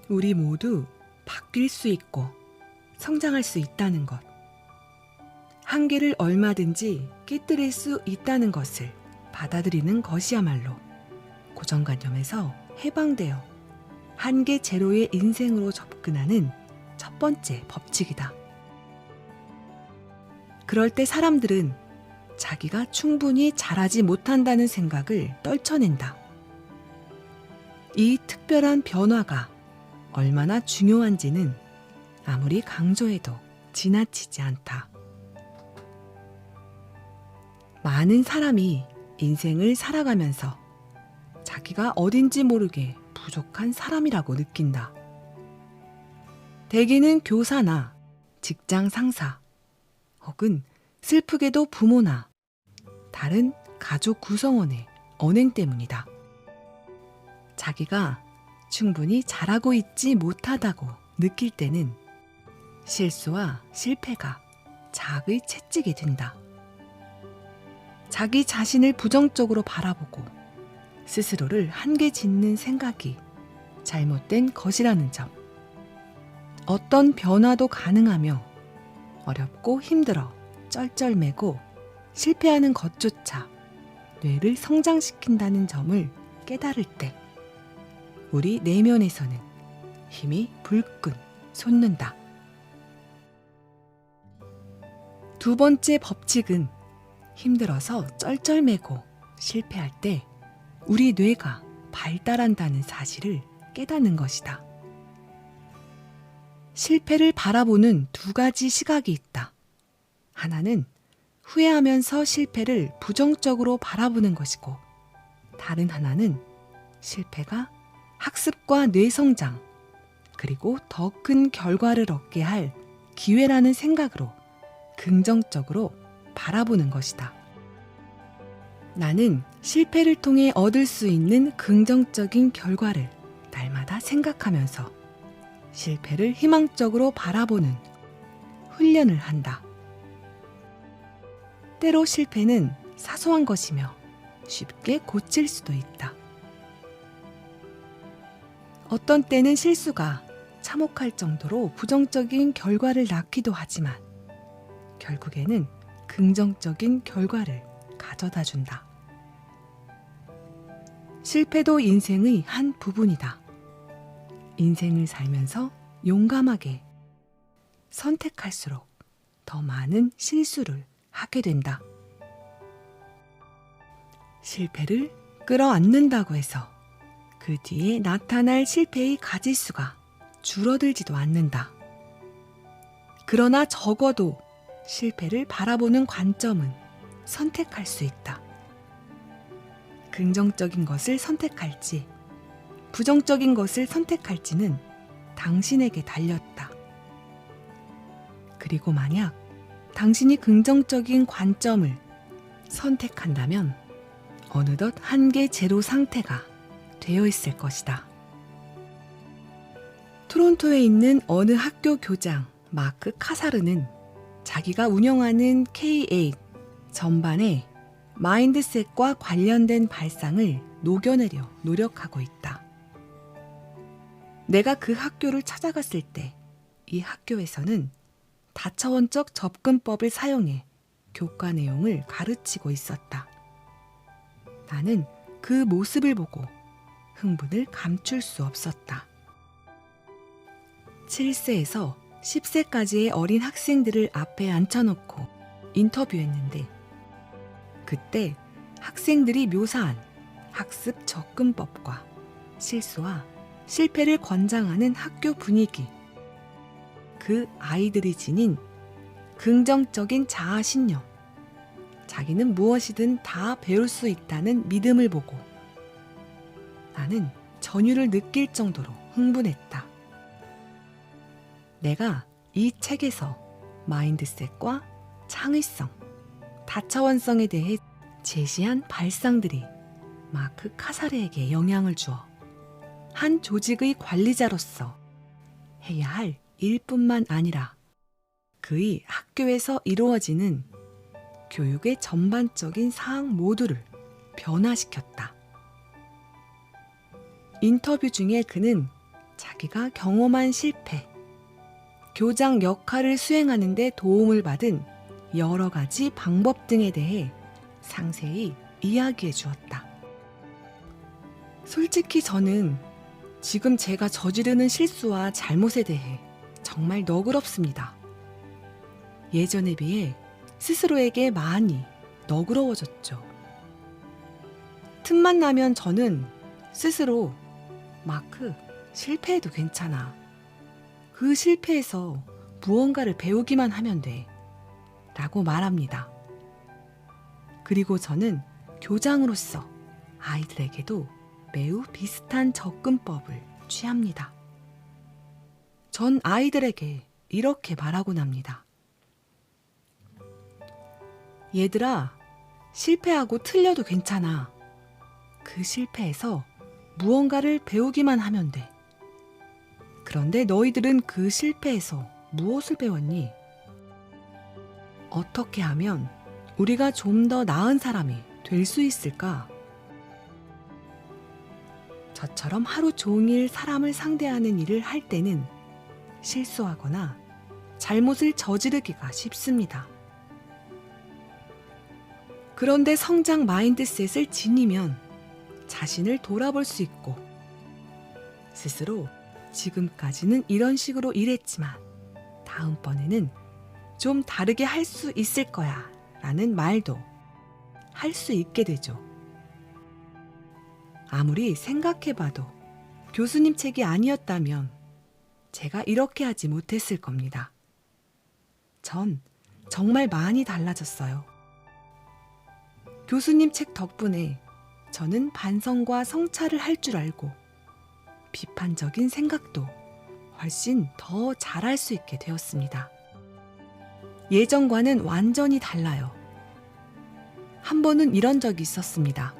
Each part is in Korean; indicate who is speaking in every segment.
Speaker 1: 우리 모두 바뀔 수 있고 성장할 수 있다는 것, 한계를 얼마든지 깨뜨릴 수 있다는 것을 받아들이는 것이야말로 고정관념에서 해방되어 한계 제로의 인생으로 접근하는 첫 번째 법칙이다. 그럴 때 사람들은 자기가 충분히 잘하지 못한다는 생각을 떨쳐낸다. 이 특별한 변화가 얼마나 중요한지는 아무리 강조해도 지나치지 않다. 많은 사람이 인생을 살아가면서 자기가 어딘지 모르게 부족한 사람이라고 느낀다. 대개는 교사나 직장 상사, 혹은 슬프게도 부모나 다른 가족 구성원의 언행 때문이다. 자기가 충분히 잘하고 있지 못하다고 느낄 때는 실수와 실패가 자악의 채찍이 된다. 자기 자신을 부정적으로 바라보고 스스로를 한계 짓는 생각이 잘못된 것이라는 점. 어떤 변화도 가능하며 어렵고 힘들어 쩔쩔매고 실패하는 것조차 뇌를 성장시킨다는 점을 깨달을 때 우리 내면에서는 힘이 불끈 솟는다. 두 번째 법칙은 힘들어서 쩔쩔매고 실패할 때 우리 뇌가 발달한다는 사실을 깨닫는 것이다. 실패를 바라보는 두 가지 시각이 있다. 하나는 후회하면서 실패를 부정적으로 바라보는 것이고, 다른 하나는 실패가 학습과 뇌성장, 그리고 더 큰 결과를 얻게 할 기회라는 생각으로 긍정적으로 바라보는 것이다. 나는 실패를 통해 얻을 수 있는 긍정적인 결과를 날마다 생각하면서 실패를 희망적으로 바라보는 훈련을 한다. 때로 실패는 사소한 것이며 쉽게 고칠 수도 있다. 어떤 때는 실수가 참혹할 정도로 부정적인 결과를 낳기도 하지만 결국에는 긍정적인 결과를 가져다 준다. 실패도 인생의 한 부분이다. 인생을 살면서 용감하게 선택할수록 더 많은 실수를 하게 된다. 실패를 끌어안는다고 해서 그 뒤에 나타날 실패의 가지수가 줄어들지도 않는다. 그러나 적어도 실패를 바라보는 관점은 선택할 수 있다. 긍정적인 것을 선택할지, 부정적인 것을 선택할지는 당신에게 달렸다. 그리고 만약 당신이 긍정적인 관점을 선택한다면 어느덧 한계 제로 상태가 되어 있을 것이다. 토론토에 있는 어느 학교 교장 마크 카사르는 자기가 운영하는 K8 전반에 마인드셋과 관련된 발상을 녹여내려 노력하고 있다. 내가 그 학교를 찾아갔을 때 이 학교에서는 다차원적 접근법을 사용해 교과 내용을 가르치고 있었다. 나는 그 모습을 보고 흥분을 감출 수 없었다. 7세에서 10세까지의 어린 학생들을 앞에 앉혀놓고 인터뷰했는데 그때 학생들이 묘사한 학습 접근법과 실수와 실패를 권장하는 학교 분위기, 그 아이들이 지닌 긍정적인 자아신념, 자기는 무엇이든 다 배울 수 있다는 믿음을 보고 나는 전율을 느낄 정도로 흥분했다. 내가 이 책에서 마인드셋과 창의성, 다차원성에 대해 제시한 발상들이 마크 카사르에게 영향을 주어 한 조직의 관리자로서 해야 할 일뿐만 아니라 그의 학교에서 이루어지는 교육의 전반적인 사항 모두를 변화시켰다. 인터뷰 중에 그는 자기가 경험한 실패, 교장 역할을 수행하는 데 도움을 받은 여러 가지 방법 등에 대해 상세히 이야기해 주었다. 솔직히 저는 지금 제가 저지르는 실수와 잘못에 대해 정말 너그럽습니다. 예전에 비해 스스로에게 많이 너그러워졌죠. 틈만 나면 저는 스스로 마크, 실패해도 괜찮아. 그 실패에서 무언가를 배우기만 하면 돼. 라고 말합니다. 그리고 저는 교장으로서 아이들에게도 매우 비슷한 접근법을 취합니다. 전 아이들에게 이렇게 말하곤 합니다. 얘들아, 실패하고 틀려도 괜찮아. 그 실패에서 무언가를 배우기만 하면 돼. 그런데 너희들은 그 실패에서 무엇을 배웠니? 어떻게 하면 우리가 좀 더 나은 사람이 될 수 있을까? 저처럼 하루 종일 사람을 상대하는 일을 할 때는 실수하거나 잘못을 저지르기가 쉽습니다. 그런데 성장 마인드셋을 지니면 자신을 돌아볼 수 있고 스스로 지금까지는 이런 식으로 일했지만 다음번에는 좀 다르게 할 수 있을 거야 라는 말도 할 수 있게 되죠. 아무리 생각해봐도 교수님 책이 아니었다면 제가 이렇게 하지 못했을 겁니다. 전 정말 많이 달라졌어요. 교수님 책 덕분에 저는 반성과 성찰을 할 줄 알고 비판적인 생각도 훨씬 더 잘할 수 있게 되었습니다. 예전과는 완전히 달라요. 한 번은 이런 적이 있었습니다.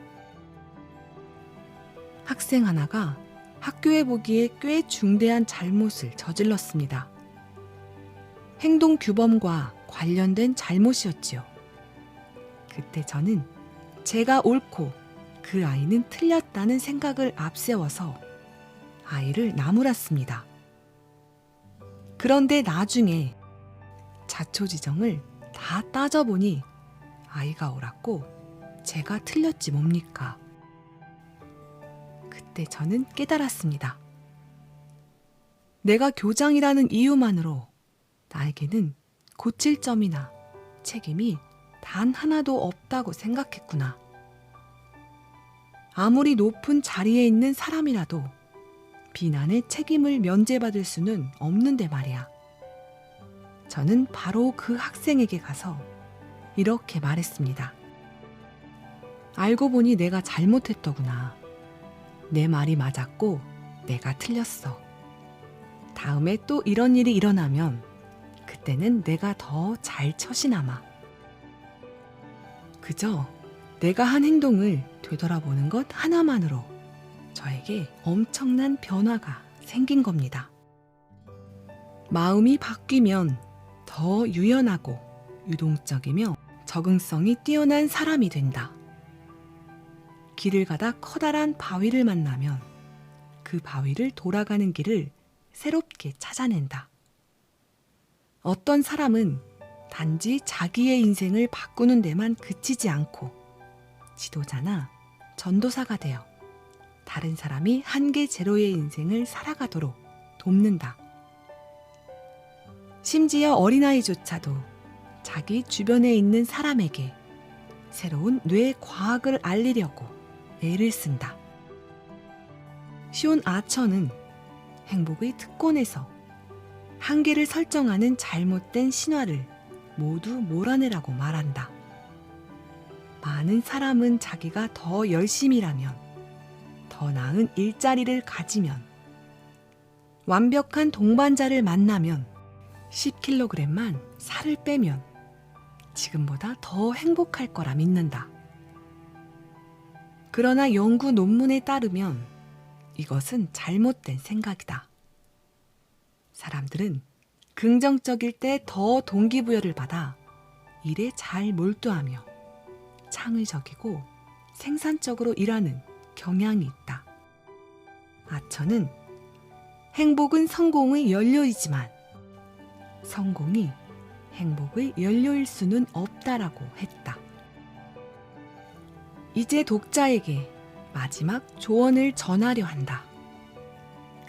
Speaker 1: 학생 하나가 학교에 보기에 꽤 중대한 잘못을 저질렀습니다. 행동 규범과 관련된 잘못이었지요. 그때 저는 제가 옳고 그 아이는 틀렸다는 생각을 앞세워서 아이를 나무랐습니다. 그런데 나중에 자초지정을 다 따져보니 아이가 옳았고 제가 틀렸지 뭡니까? 그때 저는 깨달았습니다. 내가 교장이라는 이유만으로 나에게는 고칠 점이나 책임이 단 하나도 없다고 생각했구나. 아무리 높은 자리에 있는 사람이라도 비난의 책임을 면제받을 수는 없는데 말이야. 저는 바로 그 학생에게 가서 이렇게 말했습니다. 알고 보니 내가 잘못했더구나. 내 말이 맞았고 내가 틀렸어. 다음에 또 이런 일이 일어나면 그때는 내가 더 잘 처신하마. 그저 내가 한 행동을 되돌아보는 것 하나만으로 저에게 엄청난 변화가 생긴 겁니다. 마음이 바뀌면 더 유연하고 유동적이며 적응성이 뛰어난 사람이 된다. 길을 가다 커다란 바위를 만나면 그 바위를 돌아가는 길을 새롭게 찾아낸다. 어떤 사람은 단지 자기의 인생을 바꾸는 데만 그치지 않고 지도자나 전도사가 되어 다른 사람이 한계 제로의 인생을 살아가도록 돕는다. 심지어 어린아이조차도 자기 주변에 있는 사람에게 새로운 뇌 과학을 알리려고 애를 쓴다. 시온 아처는 행복의 특권에서 한계를 설정하는 잘못된 신화를 모두 몰아내라고 말한다. 많은 사람은 자기가 더 열심히 일하면, 더 나은 일자리를 가지면, 완벽한 동반자를 만나면, 10kg만 살을 빼면 지금보다 더 행복할 거라 믿는다. 그러나 연구 논문에 따르면 이것은 잘못된 생각이다. 사람들은 긍정적일 때 더 동기부여를 받아 일에 잘 몰두하며 창의적이고 생산적으로 일하는 경향이 있다. 아처는 행복은 성공의 연료이지만 성공이 행복의 연료일 수는 없다라고 했다. 이제 독자에게 마지막 조언을 전하려 한다.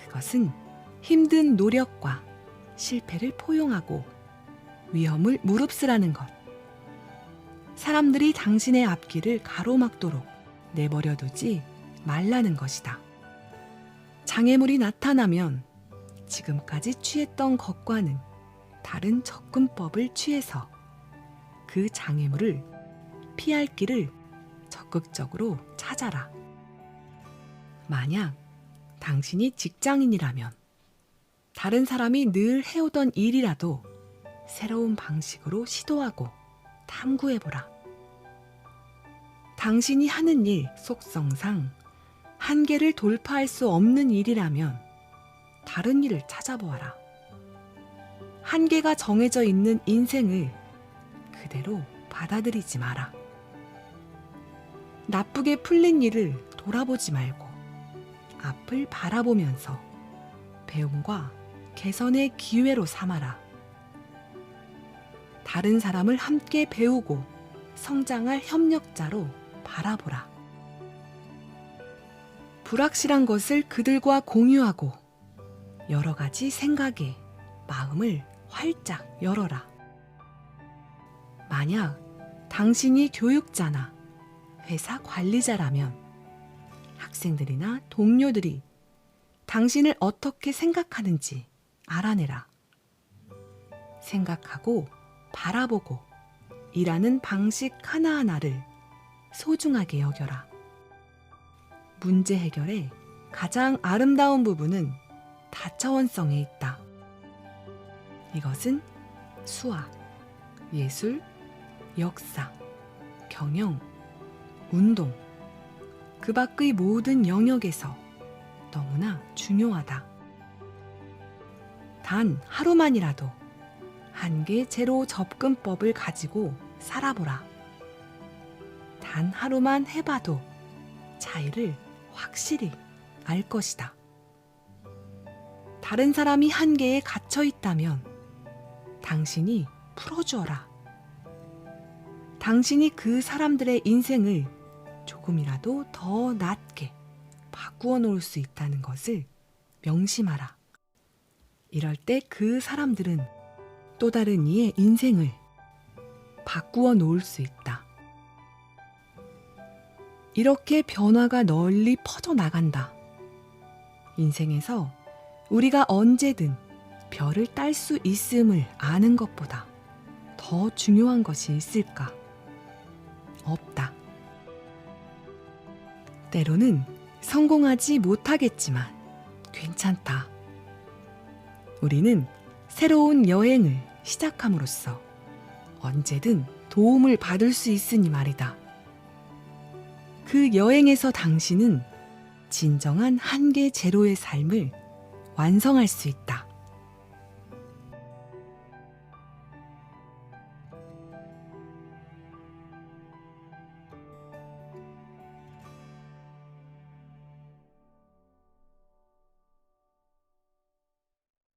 Speaker 1: 그것은 힘든 노력과 실패를 포용하고 위험을 무릅쓰라는 것. 사람들이 당신의 앞길을 가로막도록 내버려두지 말라는 것이다. 장애물이 나타나면 지금까지 취했던 것과는 다른 접근법을 취해서 그 장애물을 피할 길을 적극적으로 찾아라. 만약 당신이 직장인이라면 다른 사람이 늘 해오던 일이라도 새로운 방식으로 시도하고 탐구해보라. 당신이 하는 일 속성상 한계를 돌파할 수 없는 일이라면 다른 일을 찾아보아라. 한계가 정해져 있는 인생을 그대로 받아들이지 마라. 나쁘게 풀린 일을 돌아보지 말고 앞을 바라보면서 배움과 개선의 기회로 삼아라. 다른 사람을 함께 배우고 성장할 협력자로 바라보라. 불확실한 것을 그들과 공유하고 여러 가지 생각에 마음을 활짝 열어라. 만약 당신이 교육자나 회사 관리자라면 학생들이나 동료들이 당신을 어떻게 생각하는지 알아내라. 생각하고 바라보고 일하는 방식 하나하나를 소중하게 여겨라. 문제 해결의 가장 아름다운 부분은 다차원성에 있다. 이것은 수학, 예술, 역사, 경영, 운동, 그 밖의 모든 영역에서 너무나 중요하다. 단 하루만이라도 한계 제로 접근법을 가지고 살아보라. 단 하루만 해봐도 차이를 확실히 알 것이다. 다른 사람이 한계에 갇혀 있다면 당신이 풀어주어라. 당신이 그 사람들의 인생을 조금이라도 더 낫게 바꾸어 놓을 수 있다는 것을 명심하라. 이럴 때 그 사람들은 또 다른 이의 인생을 바꾸어 놓을 수 있다. 이렇게 변화가 널리 퍼져나간다. 인생에서 우리가 언제든 별을 딸 수 있음을 아는 것보다 더 중요한 것이 있을까? 없다. 때로는 성공하지 못하겠지만 괜찮다. 우리는 새로운 여행을 시작함으로써 언제든 도움을 받을 수 있으니 말이다. 그 여행에서 당신은 진정한 한계 제로의 삶을 완성할 수 있다.